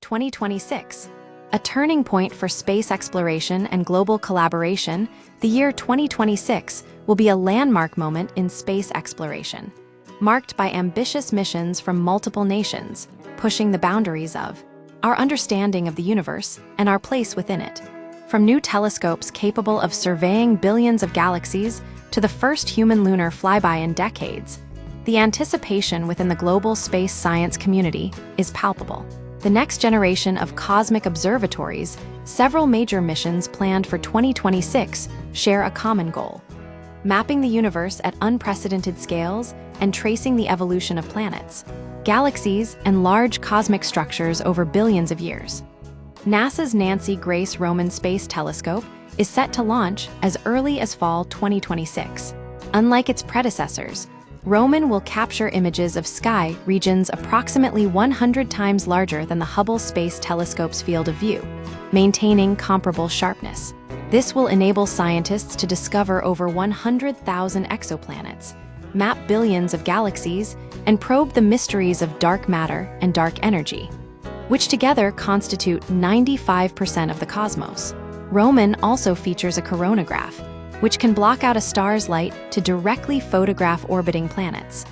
2026. A turning point for space exploration and global collaboration, the year 2026 will be a landmark moment in space exploration, marked by ambitious missions from multiple nations, pushing the boundaries of our understanding of the universe and our place within it. From new telescopes capable of surveying billions of galaxies to the first human lunar flyby in decades, the anticipation within the global space science community is palpable. The next generation of cosmic observatories, several major missions planned for 2026, share a common goal: mapping the universe at unprecedented scales and tracing the evolution of planets, galaxies, and large cosmic structures over billions of years. NASA's Nancy Grace Roman Space Telescope is set to launch as early as fall 2026. Unlike its predecessors, Roman will capture images of sky regions approximately 100 times larger than the Hubble Space Telescope's field of view, maintaining comparable sharpness. This will enable scientists to discover over 100,000 exoplanets, map billions of galaxies, and probe the mysteries of dark matter and dark energy, which together constitute 95% of the cosmos. Roman also features a coronagraph, which can block out a star's light to directly photograph orbiting planets.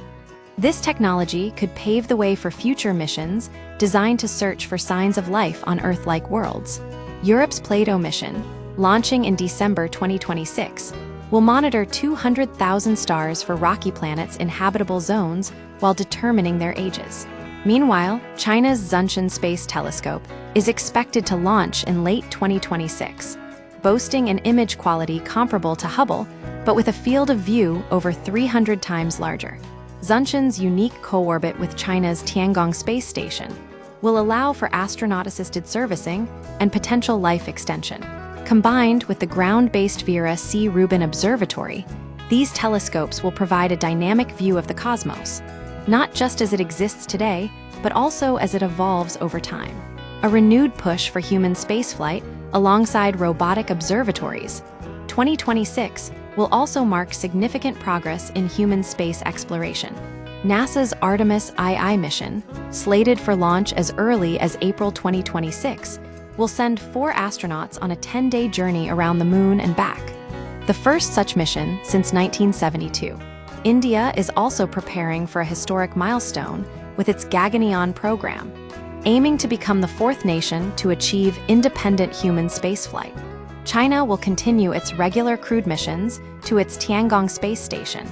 This technology could pave the way for future missions designed to search for signs of life on Earth-like worlds. Europe's Plato mission, launching in December 2026, will monitor 200,000 stars for rocky planets in habitable zones while determining their ages. Meanwhile, China's Zhengzhou Space Telescope is expected to launch in late 2026, boasting an image quality comparable to Hubble, but with a field of view over 300 times larger. Zhengzhou's unique co-orbit with China's Tiangong Space Station will allow for astronaut-assisted servicing and potential life extension. Combined with the ground-based Vera C. Rubin Observatory, these telescopes will provide a dynamic view of the cosmos, not just as it exists today, but also as it evolves over time. A renewed push for human spaceflight alongside robotic observatories, 2026 will also mark significant progress in human space exploration. NASA's Artemis II mission, slated for launch as early as April 2026, will send 4 astronauts on a 10-day journey around the moon and back, the first such mission since 1972. India is also preparing for a historic milestone with its Gaganyaan program, aiming to become the 4th nation to achieve independent human spaceflight. China will continue its regular crewed missions to its Tiangong space station,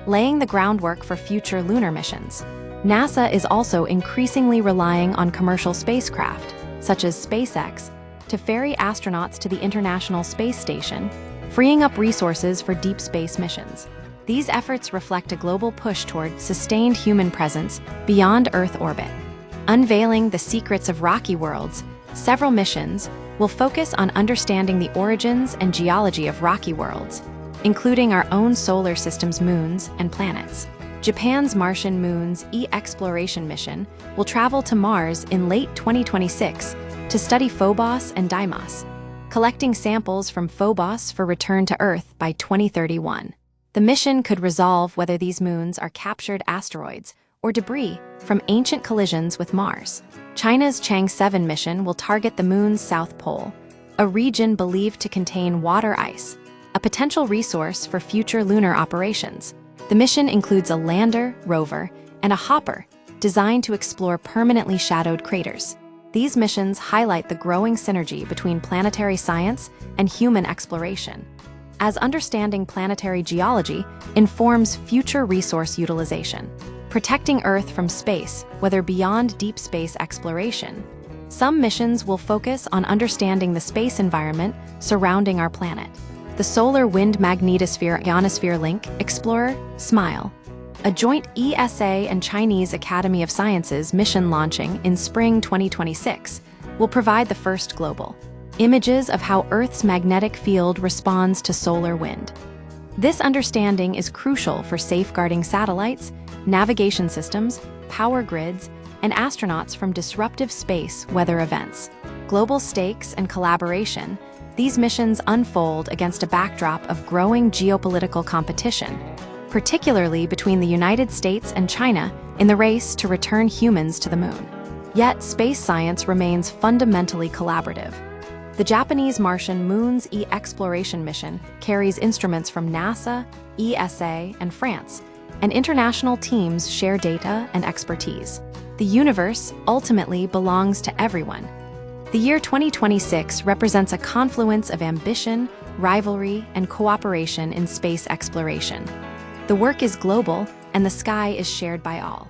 laying the groundwork for future lunar missions. NASA is also increasingly relying on commercial spacecraft, such as SpaceX, to ferry astronauts to the International Space Station, freeing up resources for deep space missions. These efforts reflect a global push toward sustained human presence beyond Earth orbit. Unveiling the secrets of rocky worlds, several missions will focus on understanding the origins and geology of rocky worlds, including our own solar system's moons and planets. Japan's Martian Moons E-Exploration mission will travel to Mars in late 2026 to study Phobos and Deimos, collecting samples from Phobos for return to Earth by 2031. The mission could resolve whether these moons are captured asteroids or debris from ancient collisions with Mars. China's Chang'e 7 mission will target the moon's south pole, a region believed to contain water ice, a potential resource for future lunar operations. The mission includes a lander, rover, and a hopper designed to explore permanently shadowed craters. These missions highlight the growing synergy between planetary science and human exploration, as understanding planetary geology informs future resource utilization. Protecting Earth from space, whether beyond deep space exploration, some missions will focus on understanding the space environment surrounding our planet. The Solar Wind Magnetosphere Ionosphere Link Explorer, SMILE, a joint ESA and Chinese Academy of Sciences mission launching in spring 2026, will provide the first global images of how Earth's magnetic field responds to solar wind. This understanding is crucial for safeguarding satellites, navigation systems, power grids, and astronauts from disruptive space weather events. Global stakes and collaboration, these missions unfold against a backdrop of growing geopolitical competition, particularly between the United States and China in the race to return humans to the moon. Yet, space science remains fundamentally collaborative. The Japanese Martian Moon's E-exploration mission carries instruments from NASA, ESA, and France, and international teams share data and expertise. The universe ultimately belongs to everyone. The year 2026 represents a confluence of ambition, rivalry, and cooperation in space exploration. The work is global, and the sky is shared by all.